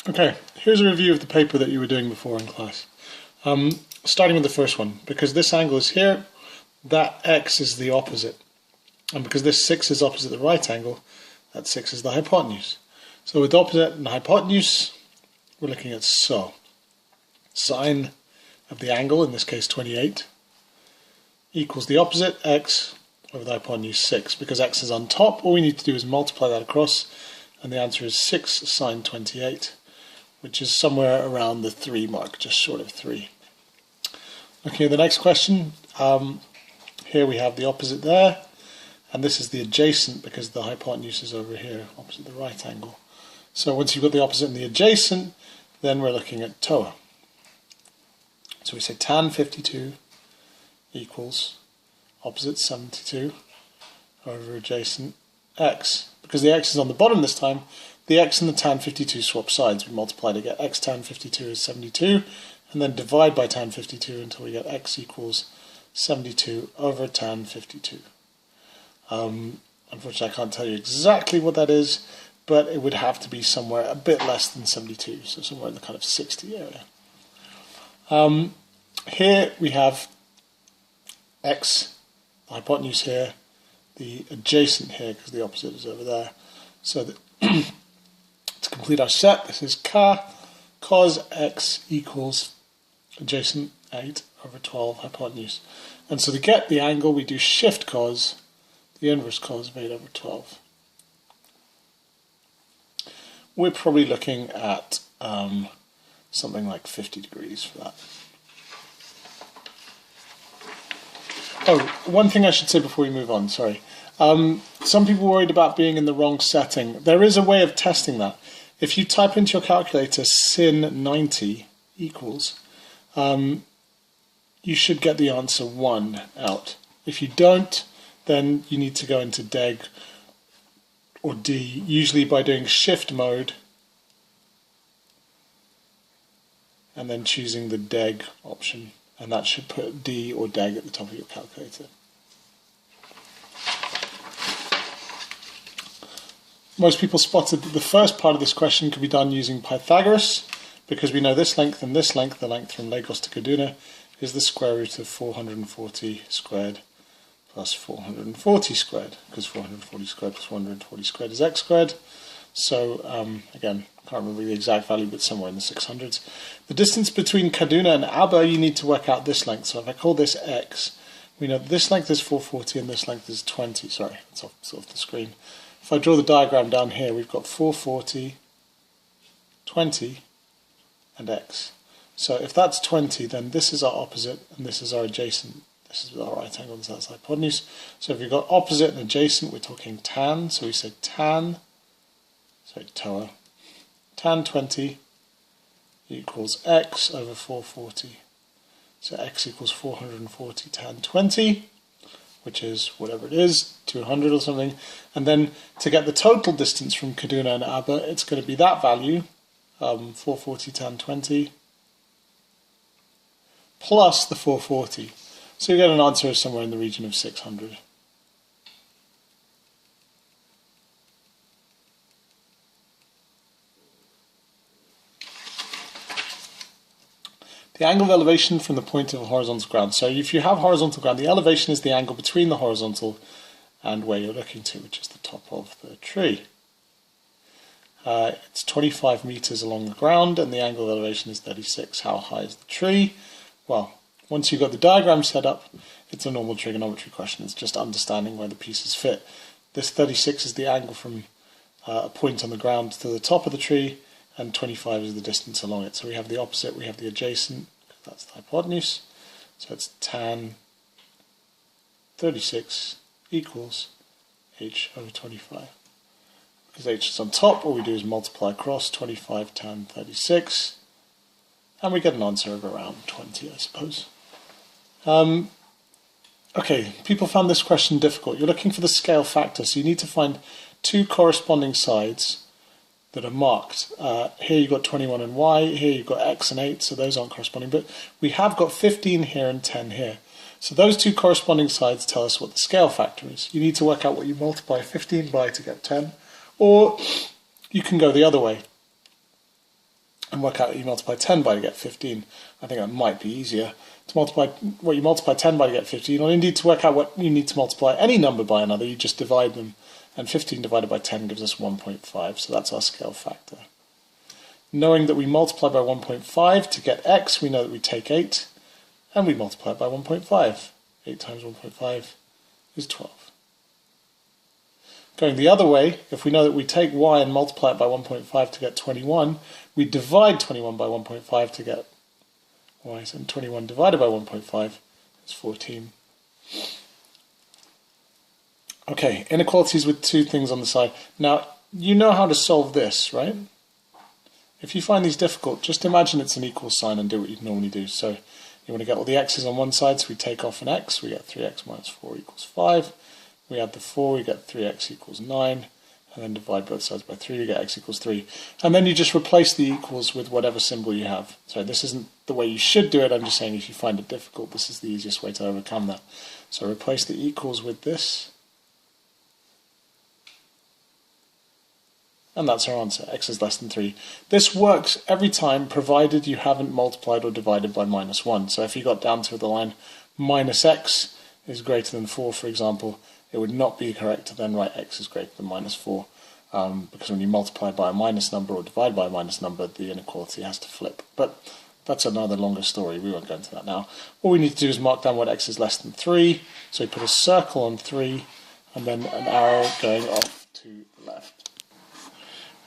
Okay, here's a review of the paper that you were doing before in class. Starting with the first one, because this angle is here, that x is the opposite. And because this 6 is opposite the right angle, that 6 is the hypotenuse. So with opposite and hypotenuse, we're looking at so. Sine of the angle, in this case 28, equals the opposite, x, over the hypotenuse 6. Because x is on top, all we need to do is multiply that across, and the answer is 6 sine 28, which is somewhere around the 3 mark, just short of 3. Looking at the next question, here we have the opposite there, and this is the adjacent because the hypotenuse is over here, opposite the right angle. So once you've got the opposite and the adjacent, then we're looking at TOA. So we say tan 52 equals opposite 72 over adjacent x. Because the x is on the bottom this time, the x and the tan 52 swap sides. We multiply to get x tan 52 is 72, and then divide by tan 52 until we get x equals 72 over tan 52. Unfortunately, I can't tell you exactly what that is, but it would have to be somewhere a bit less than 72, so somewhere in the kind of 60 area. Here we have x, the hypotenuse here, the adjacent here, because the opposite is over there. So that to complete our set, this is cos x equals adjacent 8 over 12 hypotenuse. And so to get the angle, we do shift cos, the inverse cos of 8 over 12. We're probably looking at something like 50 degrees for that. Oh, one thing I should say before we move on, sorry. Some people worried about being in the wrong setting. There is a way of testing that. If you type into your calculator sin 90 equals, you should get the answer 1 out. If you don't, then you need to go into deg or D, usually by doing shift mode and then choosing the deg option, and that should put D or deg at the top of your calculator. Most people spotted that the first part of this question could be done using Pythagoras, because we know this length and this length, the length from Lagos to Kaduna, is the square root of 440 squared plus 440 squared, because 440 squared plus 140 squared is x squared. So again, can't remember the exact value, but somewhere in the 600s. The distance between Kaduna and Aba, you need to work out this length. So if I call this x, we know this length is 440 and this length is 20. Sorry, it's off the screen. If I draw the diagram down here, we've got 440, 20, and x. So if that's 20, then this is our opposite and this is our adjacent. This is our right angle, and so that's hypotenuse. So if we've got opposite and adjacent, we're talking tan. So we say tan, so TOA, tan 20 equals x over 440. So x equals 440 tan 20, which is whatever it is, 200 or something. And then to get the total distance from Kaduna and Aba, it's going to be that value, 440 tan 20, plus the 440. So you get an answer somewhere in the region of 600. The angle of elevation from the point of horizontal ground. So if you have horizontal ground, the elevation is the angle between the horizontal and where you're looking to, which is the top of the tree. It's 25 meters along the ground and the angle of elevation is 36. How high is the tree? Well, once you've got the diagram set up, it's a normal trigonometry question. It's just understanding where the pieces fit. This 36 is the angle from a point on the ground to the top of the tree, and 25 is the distance along it. So we have the opposite, we have the adjacent, that's the hypotenuse. So it's tan 36 equals h over 25. Because h is on top, all we do is multiply across 25 tan 36, and we get an answer of around 20, I suppose. Okay, people found this question difficult. You're looking for the scale factor, so you need to find two corresponding sides that are marked. Here you've got 21 and y, here you've got x and 8, so those aren't corresponding, but we have got 15 here and 10 here. So those two corresponding sides tell us what the scale factor is. You need to work out what you multiply 15 by to get 10, or you can go the other way. and work out what you multiply 10 by to get 15. I think that might be easier. To multiply what you multiply 10 by to get 15, you don't need to work out what you need to multiply any number by another, you just divide them. And 15 divided by 10 gives us 1.5, so that's our scale factor. Knowing that we multiply by 1.5 to get x, we know that we take 8, and we multiply it by 1.5. 8 times 1.5 is 12. Going the other way, if we know that we take y and multiply it by 1.5 to get 21, we divide 21 by 1.5 to get y, and 21 divided by 1.5 is 14. Okay, inequalities with two things on the side. Now, you know how to solve this, right? If you find these difficult, just imagine it's an equal sign and do what you'd normally do. So you want to get all the x's on one side, so we take off an x, we get 3x minus 4 equals 5. We add the 4, we get 3x equals 9, and then divide both sides by 3, we get x equals 3. And then you just replace the equals with whatever symbol you have. So this isn't the way you should do it, I'm just saying if you find it difficult, this is the easiest way to overcome that. So replace the equals with this. And that's our answer, x is less than 3. This works every time, provided you haven't multiplied or divided by minus 1. So if you got down to the line minus x is greater than 4, for example, it would not be correct to then write x is greater than minus 4, because when you multiply by a minus number or divide by a minus number, the inequality has to flip. But that's another longer story, we won't go into that now. All we need to do is mark down what x is less than 3, so we put a circle on 3, and then an arrow going off to the left.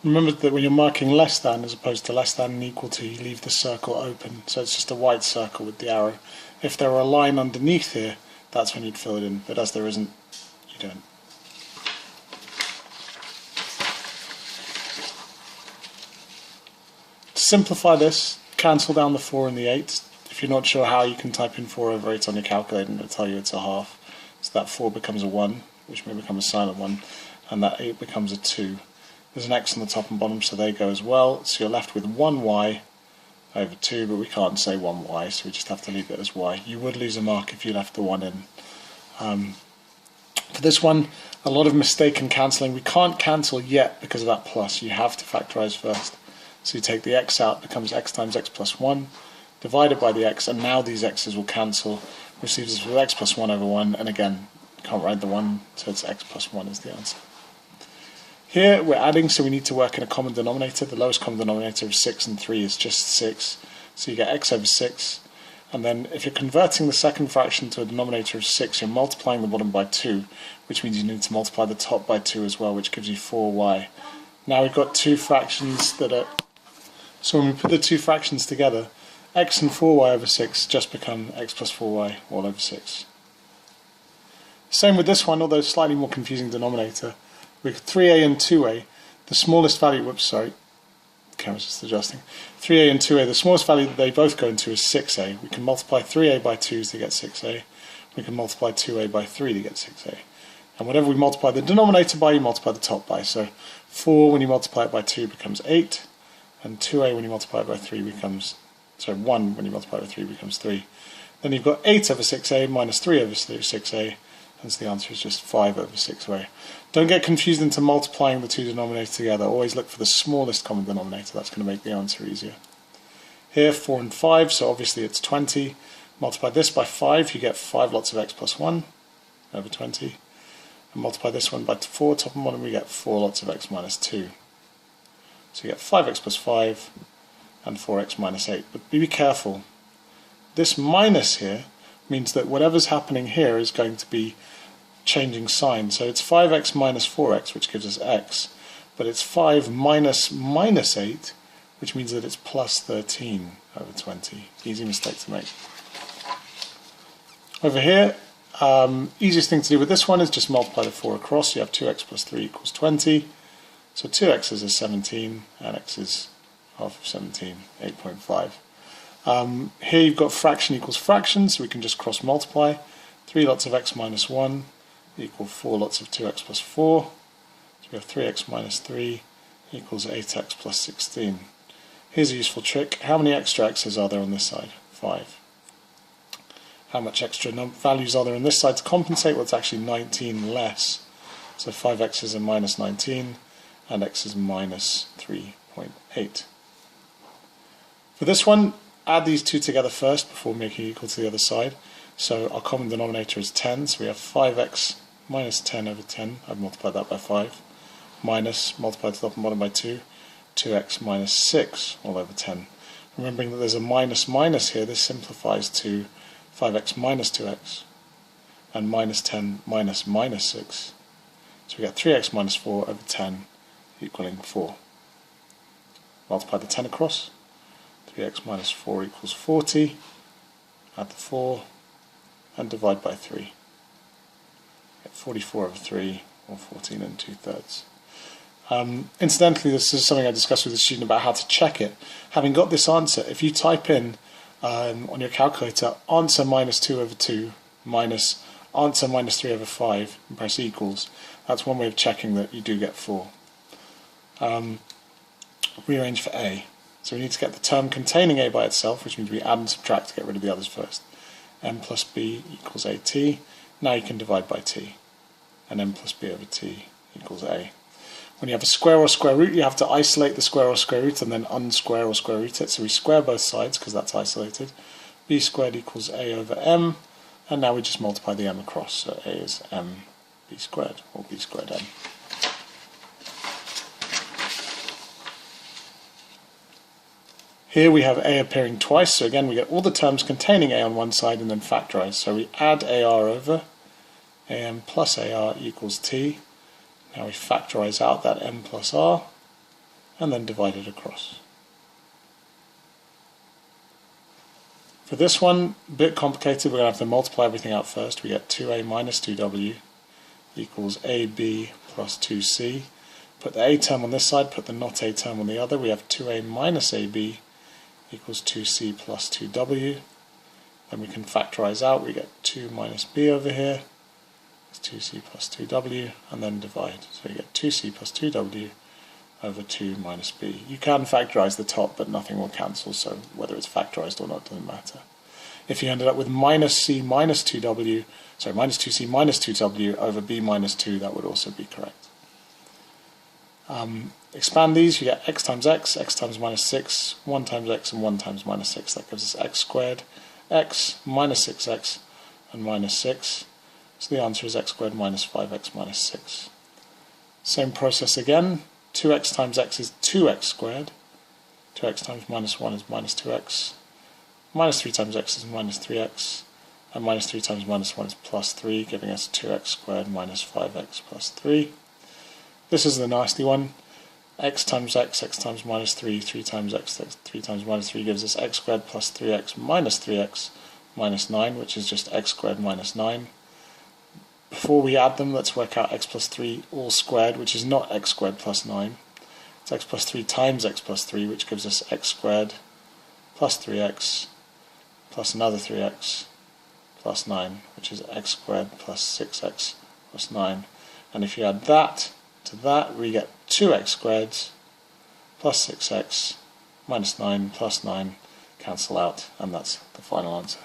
Remember that when you're marking less than as opposed to less than and equal to, you leave the circle open, so it's just a white circle with the arrow. If there were a line underneath here, that's when you'd fill it in, but as there isn't, you don't. To simplify this, cancel down the 4 and the 8. If you're not sure how, you can type in 4 over 8 on your calculator and it'll tell you it's a half. So that 4 becomes a 1, which may become a silent 1, and that 8 becomes a 2. There's an x on the top and bottom, so they go as well. So you're left with 1y over 2, but we can't say 1y, so we just have to leave it as y. You would lose a mark if you left the 1 in. For this one, a lot of mistaken cancelling. We can't cancel yet because of that plus. You have to factorise first. So you take the x out, becomes x times x plus 1, divided by the x, and now these x's will cancel, which leaves us with x plus 1 over 1, and again, you can't write the 1, so it's x plus 1 is the answer. Here we're adding, so we need to work in a common denominator. The lowest common denominator of 6 and 3 is just 6. So you get x over 6. And then if you're converting the second fraction to a denominator of 6, you're multiplying the bottom by 2, which means you need to multiply the top by 2 as well, which gives you 4y. Now we've got two fractions that are... So when we put the two fractions together, x and 4y over 6 just become x plus 4y all over 6. Same with this one, although slightly more confusing denominator. With 3a and 2a, the smallest value, whoops, sorry, the camera's just adjusting. 3a and 2a, the smallest value that they both go into is 6a. We can multiply 3a by 2 to get 6a. We can multiply 2a by 3 to get 6a. And whatever we multiply the denominator by, you multiply the top by. So 4 when you multiply it by 2 becomes 8, and 2a when you multiply it by 3 becomes, sorry, 1 when you multiply it by 3 becomes 3. Then you've got 8 over 6a minus 3 over 6a, and so the answer is just 5 over 6a. Don't get confused into multiplying the two denominators together. Always look for the smallest common denominator. That's going to make the answer easier. Here, 4 and 5, so obviously it's 20. Multiply this by 5, you get 5 lots of x plus 1 over 20. And multiply this one by 4, top and bottom, we get 4 lots of x minus 2. So you get 5x plus 5 and 4x minus 8. But be careful. This minus here means that whatever's happening here is going to be changing sign. So it's 5x minus 4x, which gives us x, but it's 5 minus minus 8, which means that it's plus 13 over 20. Easy mistake to make. Over here, easiest thing to do with this one is just multiply the 4 across. You have 2x plus 3 equals 20. So 2x is 17, and x is half of 17, 8.5. Here you've got fraction equals fraction, so we can just cross multiply. 3 lots of x minus 1 equal 4 lots of 2x plus 4. So we have 3x minus 3 equals 8x plus 16. Here's a useful trick. How many extra x's are there on this side? 5. How much extra values are there on this side to compensate? Well, it's actually 19 less. So 5x is a minus 19, and x is minus 3.8. For this one, add these two together first before making it equal to the other side. So our common denominator is 10, so we have 5x minus 10 over 10, I've multiplied that by 5, minus, multiplied to the top and bottom by 2, 2x minus 6 all over 10. Remembering that there's a minus minus here, this simplifies to 5x minus 2x, and minus 10 minus minus 6. So we get 3x minus 4 over 10 equaling 4. Multiply the 10 across, 3x minus 4 equals 40, add the 4, and divide by 3. Get 44 over 3, or 14 2/3. Incidentally, this is something I discussed with the student about how to check it. Having got this answer, if you type in on your calculator answer minus 2 over 2 minus answer minus 3 over 5 and press equals, that's one way of checking that you do get 4. Rearrange for A. So we need to get the term containing A by itself, which means we add and subtract to get rid of the others first. M plus B equals AT. Now you can divide by T. And M plus B over T equals A. When you have a square or square root, you have to isolate the square or square root and then unsquare or square root it. So we square both sides because that's isolated. B squared equals A over M. And now we just multiply the M across. So A is M B squared, or B squared M. Here we have A appearing twice, so again we get all the terms containing A on one side and then factorize. So we add AR over, AM plus AR equals T. Now we factorize out that M plus R, and then divide it across. For this one, a bit complicated, we're going to have to multiply everything out first. We get 2A minus 2W equals AB plus 2C. Put the A term on this side, put the not A term on the other. We have 2A minus AB equals 2C plus 2W. Then we can factorize out, we get 2 minus B over here. It's 2C plus 2W, and then divide. So you get 2C plus 2W over 2 minus B. You can factorize the top, but nothing will cancel, so whether it's factorized or not doesn't matter. If you ended up with minus C minus 2W, sorry, minus 2C minus 2W over B minus 2, that would also be correct. Expand these, you get x times minus 6, 1 times x, and 1 times minus 6. That gives us x squared, x minus 6x, and minus 6. So the answer is x squared minus 5x minus 6. Same process again. 2x times x is 2x squared. 2x times minus 1 is minus 2x. Minus 3 times x is minus 3x. And minus 3 times minus 1 is plus 3, giving us 2x squared minus 5x plus 3. This is the nasty one. X times minus 3, 3 times x, 3 times minus 3 gives us x squared plus 3x minus 9, which is just x squared minus 9. Before we add them, let's work out x plus 3 all squared, which is not x squared plus 9. It's x plus 3 times x plus 3, which gives us x squared plus 3x plus another 3x plus 9, which is x squared plus 6x plus 9. And if you add that to that, we get 2x squared plus 6x minus 9 plus 9 cancel out, and that's the final answer.